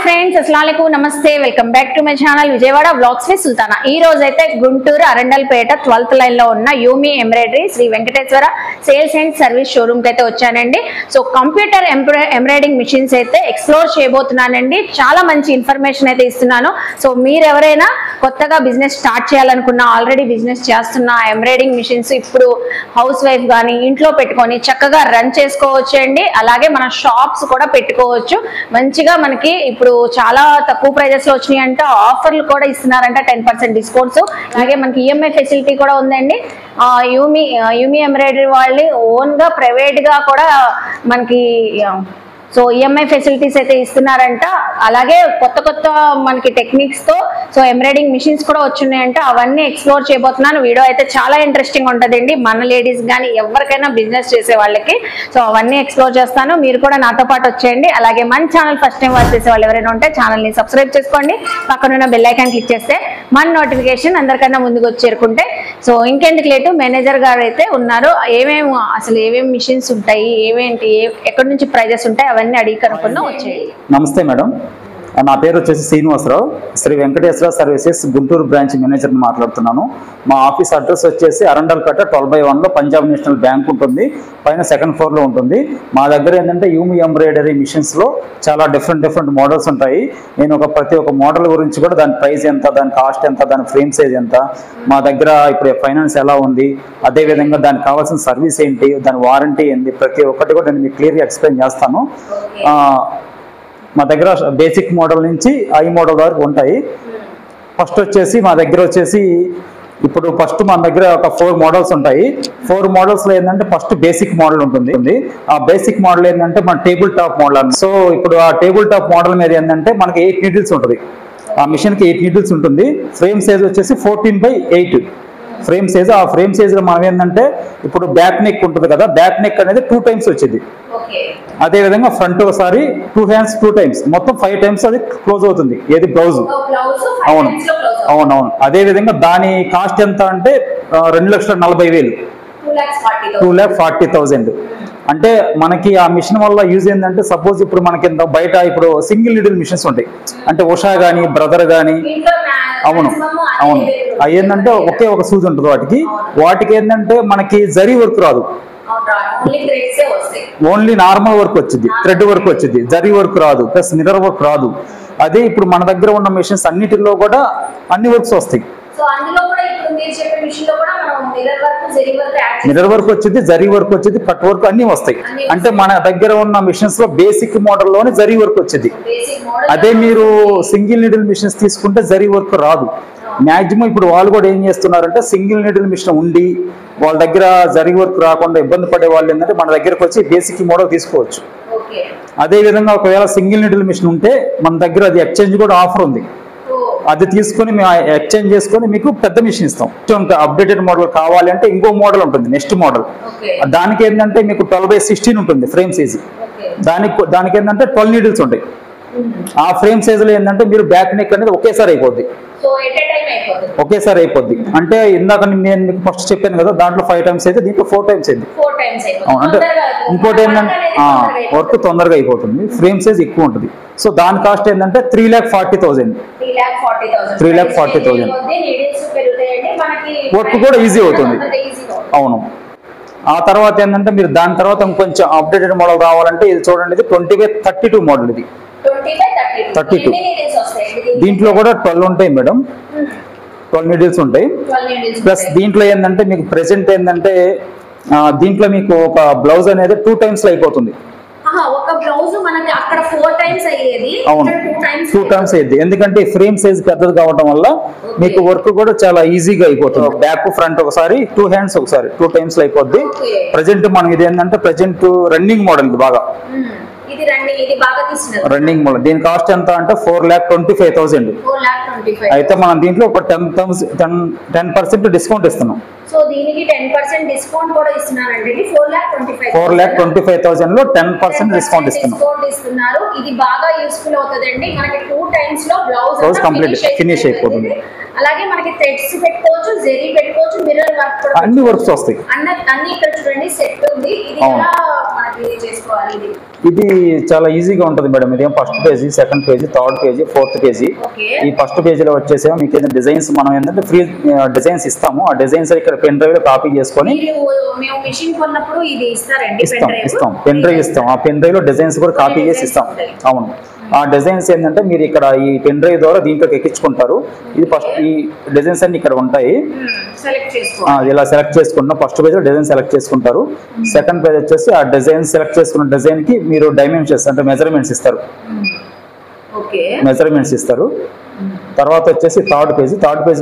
Friends అస్సలాముఅలైకుం నమస్తే welcome back to my channel Vijayawada vlogs with Sultana. ఈ రోజు అయితే గుంటూరు అరండల్పేట 12th లైన్ లో ఉన్న Yumi embroidery Shri Venkateswara sales and service showroom కి అయితే వచ్చానండి। సో కంప్యూటర్ ఎంబ్రాయిడింగ్ మిషన్స్ అయితే ఎక్స్ప్లోర్ చేయబోతున్నానండి। చాలా మంచి ఇన్ఫర్మేషన్ అయితే ఇస్తున్నాను। సో మీరు ఎవరైనా కొత్తగా బిజినెస్ స్టార్ట్ చేయాలనుకున్నా ఆల్రెడీ బిజినెస్ చేస్తున్న ఎంబ్రాయిడింగ్ మిషన్స్ ఇప్పుడు హౌస్ వైఫ్ గానీ ఇంట్లో పెట్టుకొని చక్కగా రన్ చేసుకోవచ్చు అండి। అలాగే మన షాప్స్ కూడా పెట్టుకోవచ్చు। మంచిగా మనకి ఇప్పుడు చాలా తక్కువ ప్రైజెస్ లో వచ్చినాయి అంటే ఆఫర్లు కూడా ఇస్తున్నారంట 10% డిస్కౌంట్స్। అలాగే మనకి ఈఎంఐ ఫెసిలిటీ కూడా ఉందండి। యూమి ఎంబ్రాయిడరీ వాళ్ళు ఓన్ గా ప్రైవేట్ గా కూడా మనకి సో ఈఎంఐ ఫెసిలిటీస్ అయితే ఇస్తున్నారంట। అలాగే కొత్త కొత్త మనకి టెక్నిక్స్ తో సో ఎంబ్రాయిడింగ్ మిషన్స్ కూడా వచ్చున్నాయంట। అవన్నీ ఎక్స్ప్లోర్ చేయబోతున్నాను। వీడియో అయితే చాలా ఇంట్రెస్టింగ్ ఉంటుందండి మన లేడీస్ కానీ ఎవరికైనా బిజినెస్ చేసే వాళ్ళకి। సో అవన్నీ ఎక్స్ప్లోర్ చేస్తాను, మీరు కూడా నాతో పాటు వచ్చేయండి। అలాగే మన ఛానల్ ఫస్ట్ టైం వాచ్ చేసే వాళ్ళు ఎవరైనా ఉంటే ఛానల్ ని సబ్స్క్రైబ్ చేసుకోండి, పక్కనున్న బెల్ ఐకాన్ క్లిక్ చేస్తే మన నోటిఫికేషన్ అందరికన్నా ముందుకు చేరుకుంటే సో ఇంకెందుకు లేటు మేనేజర్ గారు అయితే ఉన్నారు। ఏమేమి మిషన్స్ ఉంటాయి, ఏమేంటి, ఎక్కడి నుంచి ప్రైజెస్ ఉంటాయి అవన్నీ అడిగి కనుక్కుందాం వచ్చేయండి। నమస్తే మేడం, నా పేరు వచ్చేసి శ్రీనివాసరావు, శ్రీ వెంకటేశ్వర సర్వీసెస్ గుంటూరు బ్రాంచ్ మేనేజర్ని మాట్లాడుతున్నాను। మా ఆఫీస్ అడ్రస్ వచ్చేసి అరండల్పేట 12/1లో పంజాబ్ నేషనల్ బ్యాంక్ ఉంటుంది, పైన 2nd ఫ్లోర్లో ఉంటుంది। మా దగ్గర ఏంటంటే యూమి ఎంబ్రాయిడరీ మిషన్స్లో చాలా డిఫరెంట్ మోడల్స్ ఉంటాయి। నేను ప్రతి ఒక్క మోడల్ గురించి కూడా దాని ప్రైస్ ఎంత, దాని కాస్ట్ ఎంత, దాని ఫ్రేమ్ సైజ్ ఎంత, మా దగ్గర ఇప్పుడు ఫైనాన్స్ ఎలా ఉంది, అదేవిధంగా దానికి కావాల్సిన సర్వీస్ ఏంటి, దాని వారంటీ ఏంటి, ప్రతి ఒక్కటి కూడా నేను మీకు క్లియర్గా ఎక్స్ప్లెయిన్ చేస్తాను। మా దగ్గర బేసిక్ మోడల్ నుంచి ఐ మోడల్ వరకు ఉంటాయి। ఫస్ట్ వచ్చేసి మా దగ్గర వచ్చేసి ఇప్పుడు మన దగ్గర ఒక 4 మోడల్స్ ఉంటాయి। 4 మోడల్స్లో ఏంటంటే ఫస్ట్ బేసిక్ మోడల్ ఉంటుంది। ఆ బేసిక్ మోడల్ ఏంటంటే మన టేబుల్ టాప్ మోడల్। సో ఇప్పుడు ఆ టేబుల్ టాప్ మోడల్ మీద ఏంటంటే మనకి 8 నీడిల్స్ ఉంటుంది, ఆ మిషన్కి 8 నీడిల్స్ ఉంటుంది। ఫ్రేమ్ సైజ్ వచ్చేసి 14/8 ఫ్రేమ్ సైజ్। ఆ ఫ్రేమ్ సైజ్లో మనం ఏంటంటే ఇప్పుడు బ్యాక్ నెక్ ఉంటుంది కదా, బ్యాక్ నెక్ అనేది 2 టైమ్స్ వచ్చింది। అదేవిధంగా ఫ్రంట్ ఒకసారి 2 హ్యాండ్స్ 2 టైమ్స్, మొత్తం 5 టైమ్స్ అది క్లోజ్ అవుతుంది, ఏది బ్లౌజ్। అవును। అదేవిధంగా దాని కాస్ట్ ఎంత అంటే 2,40,000 2,40,000। అంటే మనకి ఆ మిషన్ వల్ల యూజ్ ఏంటంటే సపోజ్ ఇప్పుడు మనకి బయట ఇప్పుడు సింగిల్ నీడిల్ మిషన్స్ ఉంటాయి, అంటే ఉషా కానీ బ్రదర్ కానీ, అవును అవి ఏంటంటే ఒకే ఒక సూజ్ ఉంటుంది వాటికి ఏంటంటే మనకి జరీ వర్క్ రాదు, ఓన్లీ నార్మల్ వర్క్ వచ్చింది, థ్రెడ్ వర్క్ వచ్చింది, జరీ వర్క్ రాదు, ప్లస్ మిర్రర్ వర్క్ రాదు। అదే ఇప్పుడు మన దగ్గర ఉన్న మిషన్స్ అన్నిటిలో కూడా అన్ని వర్క్స్ వస్తాయి। మిర్రర్ వర్క్ వచ్చింది, జరీ వర్క్ వచ్చింది, కట్ వర్క్ అన్ని వస్తాయి। అంటే మన దగ్గర ఉన్న మిషన్స్ లో బేసిక్ మోడల్ లోనే జరీ వర్క్ వచ్చింది। అదే మీరు సింగిల్ నీడిల్ మిషన్స్ తీసుకుంటే జరీ వర్క్ రాదు మాక్సిమం। ఇప్పుడు వాళ్ళు కూడా ఏం చేస్తున్నారంటే సింగిల్ నీడిల్ మిషన్ ఉండి వాళ్ళ దగ్గర జరీ వర్క్ రాకుండా ఇబ్బంది పడే వాళ్ళు ఏంటంటే మన దగ్గరకు వచ్చి బేసిక్ మోడల్ తీసుకోవచ్చు। అదే విధంగా ఒకవేళ సింగిల్ నీడిల్ మిషన్ ఉంటే మన దగ్గర అది ఎక్స్చేంజ్ కూడా ఆఫర్ ఉంది, అది తీసుకొని మేము ఎక్స్చేంజ్ చేసుకొని మీకు పెద్ద మిషన్ ఇస్తాం। అప్డేటెడ్ మోడల్ కావాలి అంటే ఇంకో మోడల్ ఉంటుంది, నెక్స్ట్ మోడల్, దానికి ఏంటంటే మీకు 12/16 ఉంటుంది ఫ్రేమ్ సైజ్। దానికి ఏంటంటే 12 నీడిల్స్ ఉంటాయి। ఆ ఫ్రేమ్ సైజ్ లో ఏంటంటే మీరు బ్యాక్ నెక్ అనేది ఒకేసారి అయిపోద్ది, అంటే ఇందాక నేను మీకు ఫస్ట్ చెప్పాను కదా, దాంట్లో 5 టైమ్స్ అయితే దీంట్లో 4 టైమ్స్ అయింది। అంటే ఇంకోటి ఏంటంటే వర్క్ తొందరగా అయిపోతుంది, ఫ్రేమ్ సైజ్ ఎక్కువ ఉంటుంది। సో దాని కాస్ట్ ఏంటంటే 3,40,000 వర్క్ కూడా ఈజీ అవుతుంది, అవును। ఆ తర్వాత ఏంటంటే మీరు దాని తర్వాత ఇంకొంచెం అప్డేటెడ్ మోడల్ రావాలంటే ఇది చూడండి, ఇది 20/32 మోడల్, ఇది 32। దీంట్లో కూడా 12 ఉంటాయి మేడం, 12 నీడిల్స్ ఉంటాయి। ప్లస్ దీంట్లో ఏంటంటే మీకు ప్రెసెంట్ ఏంటంటే దీంట్లో మీకు ఒక బ్లౌజ్ అనేది 2 టైమ్స్ లో అయిపోతుంది, అవును 2 టైమ్స్ అయ్యింది। ఎందుకంటే ఫ్రేమ్ సైజ్ పెద్దది కావడం వల్ల మీకు వర్క్ కూడా చాలా ఈజీగా అయిపోతుంది। బ్యాక్ ఫ్రంట్ ఒకసారి 2 హ్యాండ్స్ ఒకసారి 2 టైమ్స్ లో అయిపోద్ది। ప్రజెంట్ మనం ఇది ఏంటంటే ప్రజెంట్ రన్నింగ్ మోడల్, ఇది బాగా రన్నింగ్ మోడల్। దీని కాస్ట్ ఎంత అంటే 4,25,000। అయితే మనం దీంట్లో ఒక 10% డిస్కౌంట్ ఇస్తున్నాం। సో దీనికి 10% డిస్కౌంట్ కూడా ఇస్తున్నారండి। 4,25,000 లో 10% డిస్కౌంట్ ఇస్తున్నారు। ఇది బాగా యూస్ఫుల్ అవుతుందండి, మనకి 2 టైమ్స్ లో బ్లౌజ్ కంప్లీట్ ఫినిష్ అయిపోతుంది। అలాగే మనకి థ్రెడ్స్ పెట్టుకోవచ్చు, జరీ పెట్టుకోవచ్చు, మిర్రర్ వర్క్ కూడా అన్ని వర్క్స్ వస్తాయి, అన్ని ఇక్కడ చూడండి సెట్ ఉంది। ఇది ఎలా మనకి ఇది చాలా ఈజీగా ఉంటుంది మేడం. ఇదేం first page, second page, third page, fourth page. ఈ ఫస్ట్ పేజీలో వచ్చేసేమో మీకు ఏదైనా డిజైన్స్ మనం ఏంటంటే ఫ్రీ డిజైన్స్ ఇస్తాము. ఆ డిజైన్స్ ఇక్కడ పెన్ డ్రైవ్ లో కాపీ చేసుకొని ఇస్తాం. పెన్ డ్రైవ్ ఇస్తాం. ఆ పెన్ డ్రైవ్ లో డిజైన్స్ కూడా కాపీ చేసి ఇస్తాం. అవును. ఆ డిజైన్స్ ఏంటంటే మీరు ఇక్కడ ఈ పెన్ డ్రైవ్ ద్వారా దీంట్లోకి ఎక్కించుకుంటారు. ఇది ఫస్ట్ ఈ డిజైన్స్ అన్ని ఇక్కడ ఉంటాయి. ఇలా సెలెక్ట్ చేసుకుంటున్నాం. ఫస్ట్ పేజ్ లో డిజైన్ సెలెక్ట్ చేసుకుంటారు. సెకండ్ పేజ్ వచ్చేసి ఆ డిజైన్ సెలెక్ట్ చేసుకున్న డిజైన్ కి మీరు డైమెన్షన్స్ అంటే మెజర్మెంట్స్ ఇస్తారు. తర్వాత వచ్చేసి థర్డ్ పేజ్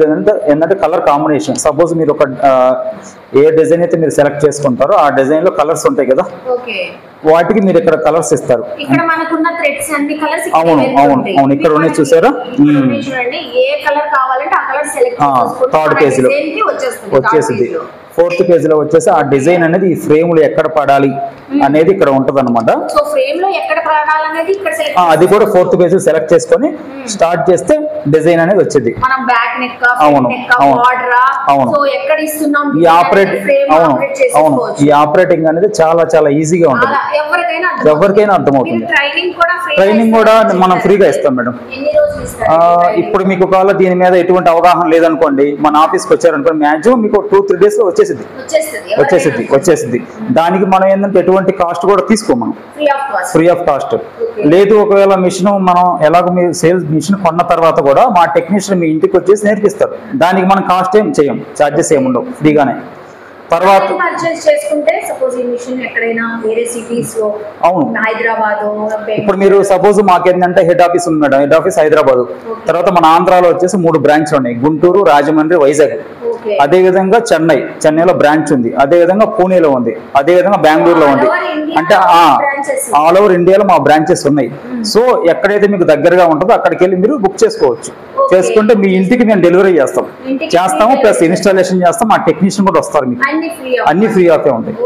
ఏంటంటే కలర్ కాంబినేషన్. సపోజ్ మీరు ఒక ఏ డిజైన్ అయితే మీరు సెలెక్ట్ చేసుకుంటారో ఆ డిజైన్ లో కలర్స్ ఉంటాయి కదా, వాటికి మీరు ఇక్కడ కలర్స్ ఇస్తారు. అవును ఇక్కడ ఉన్నాయి చూసారా. థర్డ్ పేజ్ లో వచ్చేసింది. ఫోర్త్ పేజ్ లో వచ్చేసి ఆ డిజైన్ అనేది ఈ ఫ్రేమ్ లో ఎక్కడ పడాలి అనేది ఇక్కడ ఉంటది అనమాట. అది కూడా ఫోర్త్ పేజ్ సెలెక్ట్ చేసుకొని స్టార్ట్ చేస్తే డిజైన్ అనేది వచ్చింది. అవును. ఈ ఆపరేటింగ్ అనేది చాలా చాలా ఈజీగా ఉంటుంది. ఎవరికైనా అర్థమవుతుంది. ట్రైనింగ్ కూడా మనం ఫ్రీగా ఇస్తాం మేడం. ఇప్పుడు మీకు ఒకవేళ దీని మీద ఎటువంటి అవగాహన లేదనుకోండి, మన ఆఫీస్కి వచ్చారనుకోండి, మాక్సిమం మీకు 2-3 days లో వచ్చేసింది. దానికి మనం ఏంటంటే ఎటువంటి కాస్ట్ కూడా తీసుకోమనం, ఫ్రీ ఆఫ్ కాస్ట్. లేదు ఒకవేళ మిషన్ మనం ఎలాగో మీరు సేల్స్ మిషన్ కొన్న తర్వాత కూడా మా టెక్నీషియన్ మీ ఇంటికి వచ్చేసి నేర్పిస్తారు. దానికి మనం కాస్ట్ ఏం చేయం, ఛార్జెస్ ఏముండవు, ఫ్రీగానే. తర్వాత అవును. ఇప్పుడు మీరు సపోజ్ మాకేంటంటే హెడ్ ఆఫీస్ ఉంది మేడం. Head office Hyderabad. తర్వాత మన ఆంధ్రాలో వచ్చేసి 3 బ్రాంచ్లు ఉన్నాయి. గుంటూరు, రాజమండ్రి, వైజాగ్. అదే విధంగా చెన్నైలో బ్రాంచ్ ఉంది. అదే విధంగా పూణేలో ఉంది. అదే విధంగా బెంగళూరులో ఉంది. అంటే ఆల్ ఓవర్ ఇండియాలో మా బ్రాంచెస్ ఉన్నాయి. సో ఎక్కడైతే మీకు దగ్గరగా ఉంటుందో అక్కడికి వెళ్ళి మీరు బుక్ చేసుకోవచ్చు. చేసుకుంటే మీ ఇంటికి మేము డెలివరీ చేస్తాము. ప్లస్ ఇన్స్టాలేషన్ చేస్తాం. మా టెక్నీషియన్ కూడా వస్తారు. మీకు అన్ని ఫ్రీ ఆఫ్ ఉంటాయి.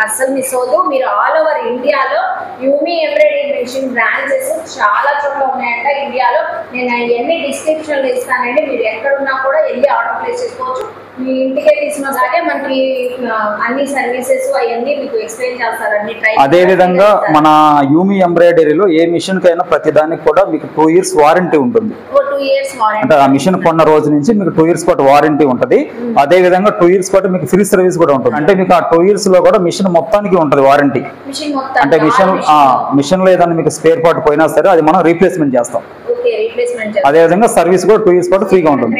అసలు మిస్ అవుతూ మీరు ఆల్ ఓవర్ ఇండియాలో యూమి ఎంబ్రాయిడరీ మెషిన్ బ్రాంచెస్ చాలా చోట్ల ఉన్నాయంట ఇండియాలో. నేను అవన్నీ డిస్క్రిప్షన్ లో ఇస్తానండి. మీరు ఎక్కడున్నా కూడా వెళ్ళి ఆర్డర్ ప్లేస్ చేసుకోవచ్చు. మీ ఇంటికే తీసుకున్నాకే మనకి అన్ని సర్వీసెస్ అవన్నీ మీకు ఎక్స్ప్లెయిన్ చేస్తారండి. అదే విధంగా మన యూమి ఎంబ్రాయిడరీలో ఏ మిషన్ కైనా ప్రతి దానికి కూడా మీకు 2 years వారంటీ ఉంటుంది. అంటే ఆ మిషన్ కొన్న రోజు నుంచి మీకు 2 years పాటు వారంటీ ఉంటుంది. అదే విధంగా 2 years పాటు మీకు ఫ్రీ సర్వీస్ కూడా ఉంటుంది. అంటే మీకు ఆ 2 years లో కూడా మిషన్ మొత్తానికి ఉంటుంది వారంటీ. అంటే మిషన్ లో ఏదైనా మీకు స్పేర్ పార్ట్ పోయినా సరే అది మనం రీప్లేస్మెంట్ చేస్తాం. అదే విధంగా సర్వీస్ కూడా 2 years పాటు ఫ్రీగా ఉంటుంది.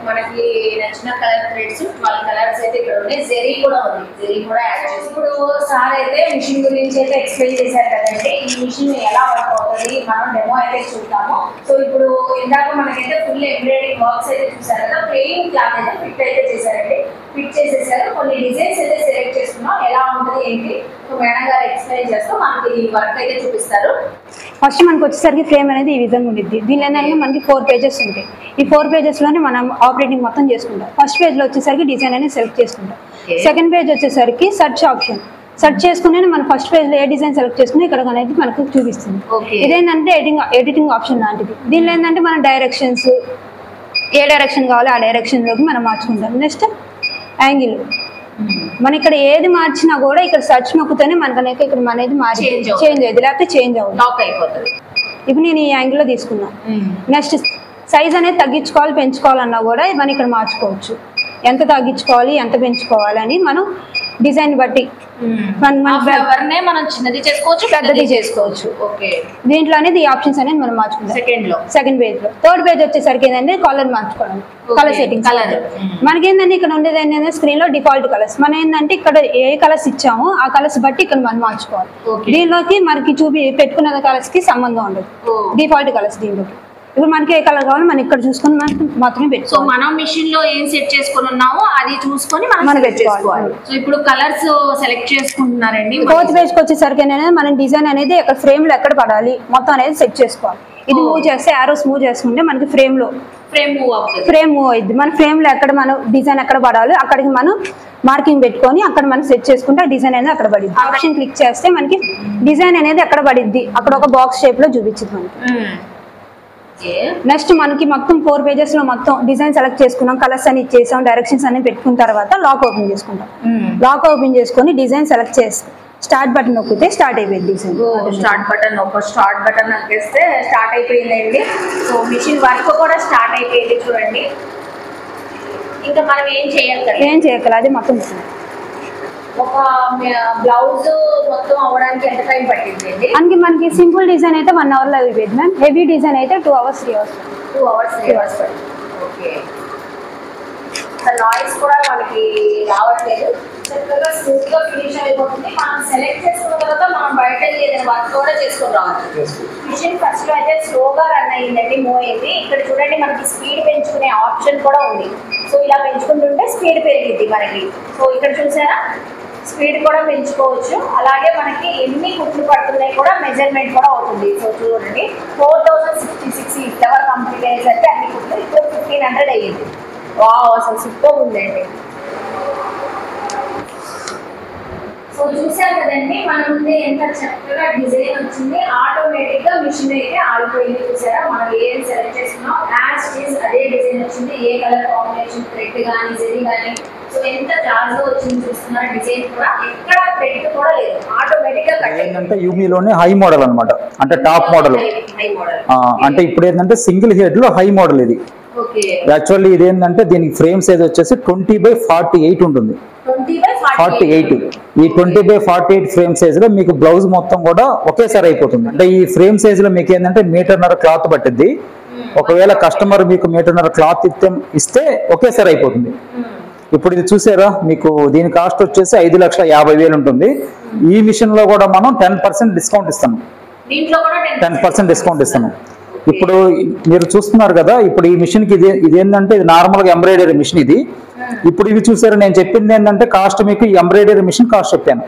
మనకి నచ్చిన కలర్ థ్రెడ్స్ 12 కలర్స్ అయితే ఇక్కడ ఉన్నాయి. జెరీ కూడా ఉంది. జెరీ కూడా యాడ్ చేసి ఇప్పుడు సార్ అయితే మిషన్ గురించి అయితే ఎక్స్ప్లెయిన్ చేశారు కదండి. ఈ మిషన్ ఎలా వర్క్ అవుతుంది మనం డెమో అయితే చూద్దాము. సో ఇప్పుడు ఇందాక మనకైతే ఫుల్ ఎంబ్రాయిడరీ వర్క్స్ అయితే చూసారు కదా. ప్లెయిన్ క్లాత్ అయితే ఫిట్ అయితే చేశారండి. ఫిట్ చేసేసారు. కొన్ని డిజైన్స్ అయితే సెలెక్ట్ చేసుకున్నాం. ఎలా ఉంటుంది ఏంటి సో మేడం గారు ఎక్స్ప్లెయిన్ చేస్తూ మనకి ఈ వర్క్ అయితే చూపిస్తారు. ఫస్ట్ మనకు వచ్చేసరికి ఫ్రేమ్ అనేది ఈ విధంగా ఉంటుంది. దీనిలో ఏంటంటే మనకి 4 pages ఉంటాయి. ఈ 4 pages లోనే మనం ఆపరేటింగ్ మొత్తం చేసుకుంటాం. ఫస్ట్ పేజ్ లో వచ్చేసరికి డిజైన్ అనేది సెలెక్ట్ చేసుకుంటాం. సెకండ్ పేజ్ వచ్చేసరికి సెర్చ్ ఆప్షన్. సెర్చ్ చేసుకునే మనం ఫస్ట్ పేజ్ లో ఏ డిజైన్ సెలెక్ట్ చేసుకుని ఇక్కడ అనేది మనకు చూపిస్తుంది. ఇదేంటంటే ఎడిటింగ్ ఆప్షన్ లాంటిది. దీనిలో ఏంటంటే మన డైరెక్షన్స్ ఏ డైరెక్షన్ కావాలో ఆ డైరెక్షన్ లోకి మనం మార్చుకుంటాం. Next angle. మనం ఇక్కడ ఏది మార్చినా కూడా ఇక్కడ సెర్చ్ నొక్కుతేనే మనకనే ఇక్కడ అనేది చేంజ్ అయ్యింది, లేకపోతే చేంజ్ అవుతుంది. ఇప్పుడు నేను ఈ యాంగిల్లో తీసుకున్నా. నెక్స్ట్ సైజ్ అనేది తగ్గించుకోవాలి పెంచుకోవాలన్నా కూడా మనం ఇక్కడ మార్చుకోవచ్చు. ఎంత తగ్గించుకోవాలి ఎంత పెంచుకోవాలి అని మనం డిజైన్ బట్టి మనం చిన్నది చేసుకోవచ్చు పెద్దది చేసుకోవచ్చు. దీంట్లో అనేది ఈ ఆప్షన్స్ అనేది మనం మార్చుకుంటాం. సెకండ్ పేజ్ లో. థర్డ్ పేజ్ వచ్చేసరికి ఏంటంటే కలర్ మార్చుకోవడం. Colour settings. మనకి ఏంటంటే ఇక్కడ ఉండేది ఏంటంటే స్క్రీన్ లో డిఫాల్ట్ కలర్స్. మనం ఏంటంటే ఇక్కడ ఏ కలర్స్ ఇచ్చామో ఆ కలర్స్ బట్టి ఇక్కడ మనం మార్చుకోవాలి. దీనిలోకి మనకి పెట్టుకున్న కలర్స్ కి సంబంధం ఉండదు. డిఫాల్ట్ కలర్స్ దీంట్లోకి. ఇప్పుడు మనకి ఏ కలర్ కావాలో మనం ఇక్కడ చూసుకొని మాత్రమే పెట్టుకోవాలి. సో మనం మిషన్ లో ఏం సెట్ చేసుకుని ఉన్నామో అది చూసుకొని మనం పెట్టుకోవాలి. సో ఇప్పుడు కలర్స్ సెలెక్ట్ చేసుకుంటున్నారండి. ఫోర్త్ పేజ్ కి వచ్చేసరికి మనం డిజైన్ అనేది ఇక్కడ ఫ్రేమ్ లో ఎక్కడ పడాలి మొత్తం అనేది సెట్ చేసుకోవాలి. ఇది మూవ్ చేస్తే ఆరోస్ మూవ్ చేసుకుంటే మనకి ఫ్రేమ్ మూవ్ అయింది. మన ఫ్రేమ్ లో ఎక్కడ మనం డిజైన్ ఎక్కడ పడాలి అక్కడికి మనం మార్కింగ్ పెట్టుకొని అక్కడ మనం సెట్ చేసుకుంటే డిజైన్ అనేది అక్కడ పడిద్ది. ఆప్షన్ క్లిక్ చేస్తే మనకి డిజైన్ అనేది ఎక్కడ పడిద్ది అక్కడ ఒక బాక్స్ షేప్ లో చూపించింది మనకి. నెక్స్ట్ మనకి మొత్తం 4 పేజెస్ లో మొత్తం డిజైన్ సెలెక్ట్ చేసుకున్నాం, కలర్స్ అని ఇచ్చేసాం, డైరెక్షన్స్ అన్ని పెట్టుకున్న తర్వాత లాక్ ఓపెన్ చేసుకుంటాం. లాక్ ఓపెన్ చేసుకొని డిజైన్ సెలెక్ట్ చేస్తాం, స్టార్ట్ బటన్ నొక్కితే స్టార్ట్ అయిపోయింది డిజైన్. స్టార్ట్ బటన్ నొక్కేస్తే స్టార్ట్ అయిపోయిందండి. సో మిషన్ వర్క్ కూడా స్టార్ట్ అయిపోయింది చూడండి. ఇంకా మనం ఏం చేయక్కర్లేదు, అదే మొత్తం. ఒక బ్లౌజ్ మొత్తం అవ్వడానికి ఎంత టైం పట్టింది అండి? మనకి సింపుల్ డిజైన్ అయితే 1 hour లో అయిపోయింది మ్యామ్. హెవీ డిజైన్ అయితే 2 hours 3 hours. 2 hours 3 hours పట్టింది. ఓకే, నాయిస్ కూడా మనకి రావట్లేదు, చక్కగా స్మూత్ గా ఫినిష్ అయిపోతుంది. మనం సెలెక్ట్ చేసుకున్న తర్వాత మనం బయట ఏదైనా వర్క్ కూడా చేసుకుని రావాలి. మిషన్ ఫస్ట్ లో అయితే స్లోగా రన్ అయ్యిందండి, మూవ్ అయింది. ఇక్కడ చూడండి మనకి స్పీడ్ పెంచుకునే ఆప్షన్ కూడా ఉంది. సో ఇలా పెంచుకుంటుంటే స్పీడ్ పెరిగింది మనకి. సో ఇక్కడ చూసారా, స్పీడ్ కూడా పెంచుకోవచ్చు. అలాగే మనకి ఎన్ని కుట్లు పడుతున్నాయి కూడా మెజర్మెంట్ కూడా అవుతుంది. సో చూడండి 4066 ఈ ఫ్లవర్ కంప్లీట్ అయ్యేసరికి అన్ని కుట్లు ఇప్పుడు 1500 అయ్యింది. వావ్, అసలు సూపర్ ఉందండి. సో చూసారు కదండి మన ముందే ఎంత చక్కగా డిజైన్ వచ్చింది. ఆటోమేటిక్ గా మిషన్ అయితే ఆగిపోయింది. చూసారా, మనం ఏం సెలెక్ట్ చేసుకున్నాం యాజ్ ఇట్ అదే డిజైన్ వచ్చింది. ఏ కలర్ కాంబినేషన్, థ్రెడ్ కానీ జరీ కానీ, సో ఎంత జాగ్రత్త వచ్చింది చూస్తున్నారు. డిజైన్ కూడా ఎక్కడ థ్రెడ్ కూడా లేదు, ఆటోమేటిక్ గా కట్ ఏంటంటే యూమీలోనే హై మోడల్ అనమాట, అంటే టాప్ మోడల్. అంటే ఇప్పుడు ఏంటంటే సింగిల్ హెడ్ లో హై మోడల్ ఇది. యాక్చువల్లీ ఇది ఏంటంటే దీనికి ఫ్రేమ్ సైజ్ వచ్చేసి 20/48 ఉంటుంది. 48 ఈ 20/48 ఫ్రేమ్ సైజ్ లో మీకు బ్లౌజ్ మొత్తం కూడా ఒకేసారి అయిపోతుంది. అంటే ఈ ఫ్రేమ్ సైజ్ లో మీకు ఏంటంటే 1.5 మీటర్ క్లాత్ పట్టిద్ది. ఒకవేళ కస్టమర్ మీకు 1.5 మీటర్ క్లాత్ ఇస్తే ఒకేసారి అయిపోతుంది. ఇప్పుడు ఇది చూసారా, మీకు దీని కాస్ట్ వచ్చేసి 5,50,000 ఉంటుంది. ఈ మిషన్ లో కూడా మనం 10% డిస్కౌంట్ ఇస్తాము, 10% డిస్కౌంట్ ఇస్తాము. ఇప్పుడు మీరు చూస్తున్నారు కదా, ఇప్పుడు ఈ మిషన్ కి ఇదేంటంటే ఇది నార్మల్ గా ఎంబ్రాయిడరీ మిషన్ ఇది. ఇప్పుడు ఇవి చూసారా, నేను చెప్పింది ఏంటంటే కాస్ట్ మీకు ఈ ఎంబ్రాయిడరీ మిషన్ కాస్ట్ చెప్పాను.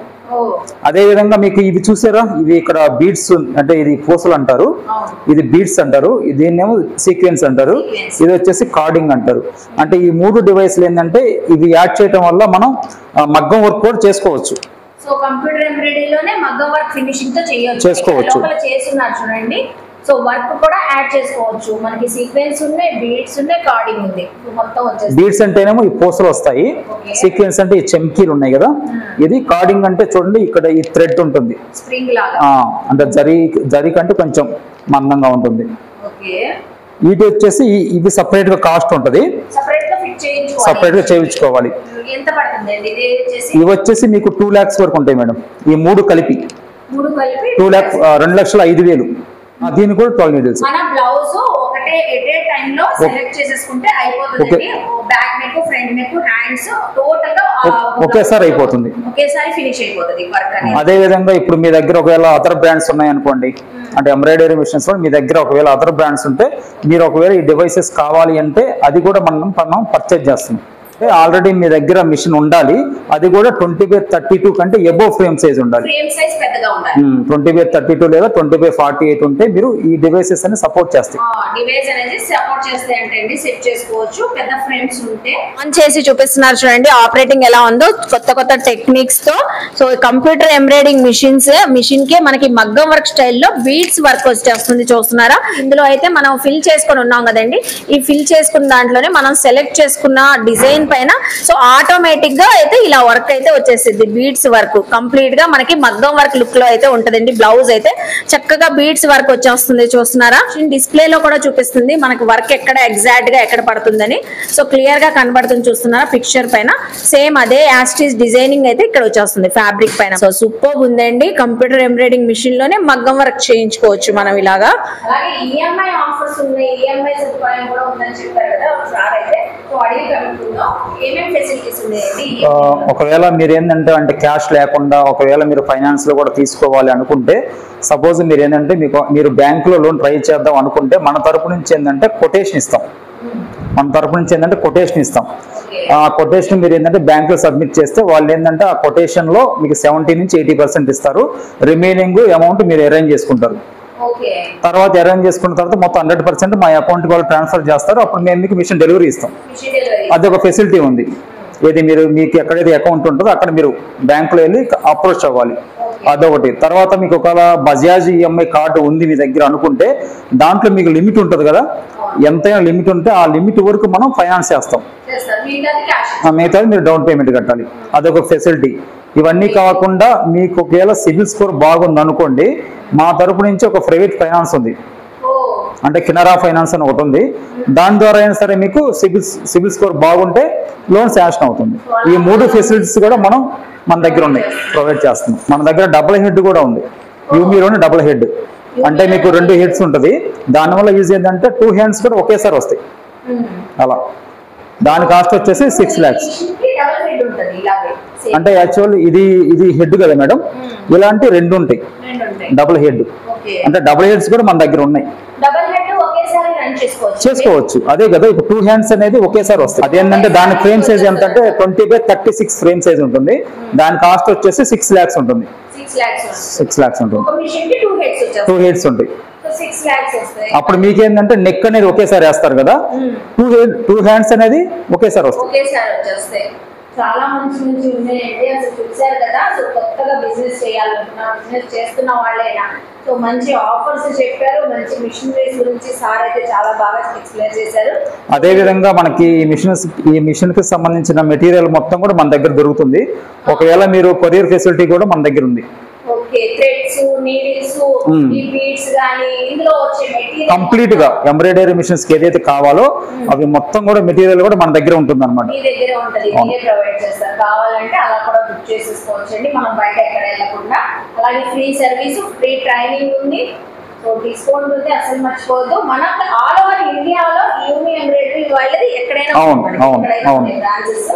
అదే విధంగా మీకు ఇవి చూసారా, ఇవి ఇక్కడ బీడ్స్ అంటే ఇది పూసలు అంటారు, ఇది బీడ్స్ అంటారు, దీన్నేమో సీక్వెన్స్ అంటారు, ఇది వచ్చేసి కార్డింగ్ అంటారు. అంటే ఈ 3 డివైస్లు ఏంటంటే ఇవి యాడ్ చేయడం వల్ల మనం మగ్గం వర్క్ కూడా చేసుకోవచ్చు. సో కంప్యూటర్ ఎంబ్రాయిడరీలోనే మగ్గం వర్క్ ఫినిషింగ్ తో చేసుకోవచ్చు. చేస్తున్నారు చూడండి. సో వర్క్ కూడా యాడ్ చేసుకోవచ్చు. మనకి సీక్వెన్స్ ఉన్నాయి, బీడ్స్ ఉన్నాయి, కార్డింగ్ ఉంది. మొత్తం వచ్చేసి బీడ్స్ అంటేనేమో ఈ పూసలు వస్తాయి, సీక్వెన్స్ అంటే ఈ చెంకీలు ఉన్నాయి కదా, ఇది కార్డింగ్ అంటే చూడండి ఇక్కడ ఈ థ్రెడ్ ఉంటుంది స్ప్రింగ్ లాగా, అంటే జరీ కంటే కొంచెం మందంగా ఉంటుంది. ఓకే, ఇది వచ్చేసి ఇవి సపరేట్ గా కాస్ట్ ఉంటుంది, సపరేట్ గా చేయించుకోవాలి. ఎంత పడుతుందండి ఇది వచ్చేసి? ఇవి వచ్చేసి మీకు 2 lakhs వరకు ఉంటాయి మేడం. ఈ 3 కలిపి 2 lakhs 2,05,000. దీని కూడా 12 needles. మన బ్లౌజ్ ఒకటే ఎట్ ఏ టైం లో సెలెక్ట్ చేసేసుకుంటే అయిపోతుంది. Back neck, front neck, hands total గా ఒకేసారి అయిపోతుంది, ఒకేసారి ఫినిష్ అయిపోతుంది వర్క్ అనేది. అదే విధంగా ఇప్పుడు మీ దగ్గర ఒకవేళ అదర్ బ్రాండ్స్ ఉన్నాయి అనుకోండి, అంటే ఎంబ్రాయిడరీ మిషన్స్ లో మీ దగ్గర ఒకవేళ అదర్ బ్రాండ్స్ ఉంటే మీరు ఒకవేళ ఈ డివైసెస్ కావాలి అంటే అది కూడా మనం పర్చేజ్ చేస్తాం. అంటే ఆల్రెడీ మీ దగ్గర మిషన్ ఉండాలి, అది కూడా 20/32 కంటే ఎబో ఫ్రేమ్ సైజ్ ఉండాలి. 20/32 లేదా 20/48 ఉంటే మీరు ఈ డివైసెస్ అని సపోర్ట్ చేస్తాయి. డివైస్ అనేది సపోర్ట్ చేస్తే అంటే సెట్ చేసుకోవచ్చు. పెద్ద ఫ్రేమ్స్ ఉంటే ఆన్ చేసి చూపిస్తున్నారు చూడండి ఆపరేటింగ్ ఎలా ఉందో, కొత్త టెక్నిక్స్ తో. సో కంప్యూటర్ ఎంబ్రాయిడింగ్ మిషన్ కి మనకి మగ్గం వర్క్ స్టైల్లో బీడ్స్ వర్క్ వచ్చేస్తుంది చూస్తున్నారా. ఇందులో అయితే మనం ఫిల్ చేసుకొని ఉన్నాం కదండి, ఈ ఫిల్ చేసుకున్న దాంట్లోనే మనం సెలెక్ట్ చేసుకున్న డిజైన్ పైన సో ఆటోమేటిక్ గా అయితే ఇలా వర్క్ అయితే వచ్చేసింది. బీడ్స్ వర్క్ కంప్లీట్ గా మనకి మగ్గం వర్క్ లుక్ లో అయితే ఉంటదండి. బ్లౌజ్ అయితే చక్కగా బీడ్స్ వర్క్ వచ్చేస్తుంది చూస్తున్నారా. డిస్ప్లే లో కూడా చూపిస్తుంది మనకి వర్క్ ఎక్కడ ఎగ్జాక్ట్ గా ఎక్కడ పడుతుందని. సో క్లియర్ గా కనబడుతుంది చూస్తున్నారా పిక్చర్ పైన. సేమ్ అదే యాస్టీస్ డిజైనింగ్ అయితే ఇక్కడ వచ్చేస్తుంది ఫ్యాబ్రిక్ పైన. సో సూపర్ ఉందండి. కంప్యూటర్ ఎంబ్రాయిడింగ్ మిషన్ లోనే మగ్గం వర్క్ చేయించుకోవచ్చు మనం ఇలాగా. అలాగే ఈఎంఐ ఆఫర్స్ ఉన్నాయి, ఈఎంఐ సదుపాయం కూడా ఉందని చెప్పారు కదా సార్. అయితే సో అడిగి కనుక్కుందాం ఏమేమి ఫెసిలిటీస్ ఉన్నాయండి. ఒకవేళ మీరు ఏంటంటే అంటే క్యాష్ లేకుండా ఒకవేళ మీరు ఫైనాన్స్ లో కూడా తీసుకోవాలి అనుకుంటే, సపోజ్ మీరు ఏంటంటే మీరు బ్యాంకులో లోన్ ట్రై చేద్దాం అనుకుంటే మన తరపు నుంచి ఏంటంటే కొటేషన్ ఇస్తాం. ఆ కొటేషన్ మీరు ఏంటంటే బ్యాంక్ లో సబ్మిట్ చేస్తే వాళ్ళు ఏంటంటే ఆ కొటేషన్ లో మీకు 70 నుంచి 80% ఇస్తారు. రిమైనింగ్ అమౌంట్ మీరు అరేంజ్ చేసుకుంటారు. తర్వాత అరేంజ్ చేసుకున్న తర్వాత మొత్తం 100% మా అకౌంట్ వాళ్ళు ట్రాన్స్ఫర్ చేస్తారు. అప్పుడు మేము మీకు మిషన్ డెలివరీ ఇస్తాం. అదొక ఫెసిలిటీ ఉంది. ఏది మీకు ఎక్కడైతే అకౌంట్ ఉంటుందో అక్కడ మీరు బ్యాంకులో వెళ్ళి అప్రోచ్ అవ్వాలి, అదొకటి. తర్వాత మీకు ఒకవేళ బజాజ్ ఈఎంఐ కార్డు ఉంది మీ దగ్గర అనుకుంటే దాంట్లో మీకు లిమిట్ ఉంటుంది కదా, ఎంతైనా లిమిట్ ఉంటే ఆ లిమిట్ వరకు మనం ఫైనాన్స్ చేస్తాం, మిగతాది మీరు డౌన్ పేమెంట్ కట్టాలి, అదొక ఫెసిలిటీ. ఇవన్నీ కాకుండా మీకు ఒకవేళ సిబిల్ స్కోర్ బాగుంది అనుకోండి, మా తరపు నుంచి ఒక ప్రైవేట్ ఫైనాన్స్ ఉంది, అంటే కెనరా ఫైనాన్స్ అని ఒకటి ఉంది. దాని ద్వారా అయినా సరే మీకు సిబిల్ స్కోర్ బాగుంటే లోన్ శాంక్షన్ అవుతుంది. ఈ 3 ఫెసిలిటీస్ కూడా మన దగ్గర ఉన్నాయి, ప్రొవైడ్ చేస్తున్నాం. మన దగ్గర డబుల్ హెడ్ కూడా ఉంది, యూమీలోని డబుల్ హెడ్ అంటే మీకు 2 హెడ్స్ ఉంటుంది. దానివల్ల యూజ్ ఏంటంటే 2 హ్యాండ్స్ కూడా ఒకేసారి వస్తాయి. అలా దాని కాస్ట్ వచ్చేసి 6 lakhs. అంటే యాక్చువల్ ఇది హెడ్ కదా మేడం, ఇలాంటి 2 ఉంటాయి డబుల్ హెడ్. అంటే డబుల్ హెడ్స్ కూడా మన దగ్గర ఉన్నాయి, చేసుకోవచ్చు. అదే కదా, ఇప్పుడు 2 హ్యాండ్స్ అనేది ఒకేసారి వస్తాయి. అదేంటంటే దాని ఫ్రేమ్ సైజ్ ఎంత అంటే 20x36 ఫ్రేమ్ సైజ్ ఉంటుంది. దాని కాస్ట్ వచ్చేసి 6 lakhs ఉంటుంది. 6 lakhs ఉంటుంది, 2 హెడ్స్ ఉంటాయి. అప్పుడు మీకేంటంటే నెక్ అనేది ఒకేసారి వేస్తారు కదా, 2 హ్యాండ్స్ అనేది ఒకేసారి వస్తాయి. చాలా మంచి ఉన్నాయండి. అసలు చూసారు కదా, సో కొత్తగా బిజినెస్ చేయాలనుకున్నా, బిజినెస్ చేస్తున్న వాళ్ళైనా సో మంచి ఆఫర్స్ చెప్పారు. మంచి మిషనరీస్ గురించి సార్ అయితే చాలా బాగా ఎక్స్ప్లెయిన్ చేశారు. అదే విధంగా మనకి ఈ మిషన్ కి సంబంధించిన మెటీరియల్ మొత్తం కూడా మన దగ్గర దొరుకుతుంది. ఒకవేళ మీరు కొరియర్ ఫెసిలిటీ కూడా మన దగ్గర ఉంది. థ్రెడ్స్, నీడిల్స్, ఈ బీడ్స్ గాని ఇందులో వచ్చే మెటీరియల్ కంప్లీట్ గా ఎంబ్రాయిడరీ మిషన్స్ కి ఏదైతే కావాలో అవి మొత్తం కూడా మెటీరియల్ కూడా మన దగ్గర ఉంటుంది అన్నమాట. మీ దగ్గర ఉంటది, మీరే ప్రొవైడ్ చేస్తారు. కావాలంటే అలా కూడా బుక్ చేసేసుకోవచ్చండి, మనం బయట ఎక్కడ వెళ్ళకుండా. అలాగే ఫ్రీ సర్వీస్, ఫ్రీ ట్రైనింగ్ ఉంది, సో డిస్కౌంట్ ఉంది, అసలు మర్చిపోవద్దు. మనకు ఆల్ ఓవర్ ఇండియాలో యూమి ఎంబ్రాయిడరీ వాళ్ళది ఎక్కడైనా బ్రాంచెస్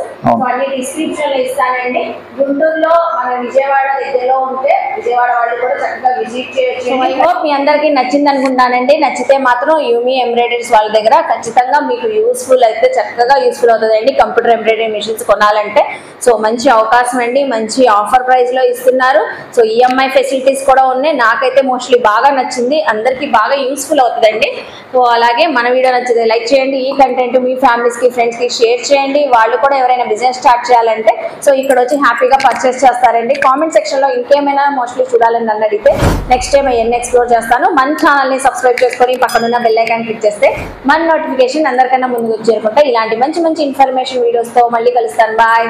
అన్ని డిస్క్రిప్షన్ లో ఇస్తానండి. గుంటూరులో మన విజయవాడ దగ్గరలో ఉంటే విజయవాడ వాళ్ళు కూడా చక్కగా విజిట్ చేయొచ్చు. ఐ హోప్ మీ అందరికీ నచ్చింది అనుకుంటానండి. నచ్చితే మాత్రం యూమి ఎంబ్రాయిడరీస్ వాళ్ళ దగ్గర ఖచ్చితంగా మీకు యూస్ఫుల్ అయితే చక్కగా యూస్ఫుల్ అవుతుందండి. కంప్యూటర్ ఎంబ్రాయిడరీ మిషన్స్ కొనాలంటే సో మంచి అవకాశం అండి, మంచి ఆఫర్ ప్రైస్ లో ఇస్తున్నారు. సో ఈఎంఐ ఫెసిలిటీస్ కూడా ఉన్నాయి. నాకైతే మోస్ట్లీ బాగా నచ్చింది, అందరికీ బాగా యూస్ఫుల్ అవుతుందండి. సో అలాగే మన వీడియో నచ్చితే లైక్ చేయండి, ఈ కంటెంట్ మీ ఫ్యామిలీస్కి ఫ్రెండ్స్కి షేర్ చేయండి. వాళ్ళు కూడా ఎవరైనా బిజినెస్ స్టార్ట్ చేయాలంటే సో ఇక్కడ వచ్చి హ్యాపీగా పర్చేస్ చేస్తారండి. కామెంట్ సెక్షన్లో ఇంకేమైనా మోస్ట్లీ చూడాలని నన్ను అడిగితే నెక్స్ట్ టైం అవన్నీ ఎక్స్ప్లోర్ చేస్తాను. మన ఛానల్ని సబ్స్క్రైబ్ చేసుకొని పక్కనున్న బెల్ ఐకాన్ క్లిక్ చేస్తే మన నోటిఫికేషన్ అందరికన్నా ముందుకు చేరుకుంటే ఇలాంటి మంచి మంచి ఇన్ఫర్మేషన్ వీడియోస్తో మళ్ళీ కలుస్తాను. బాయ్.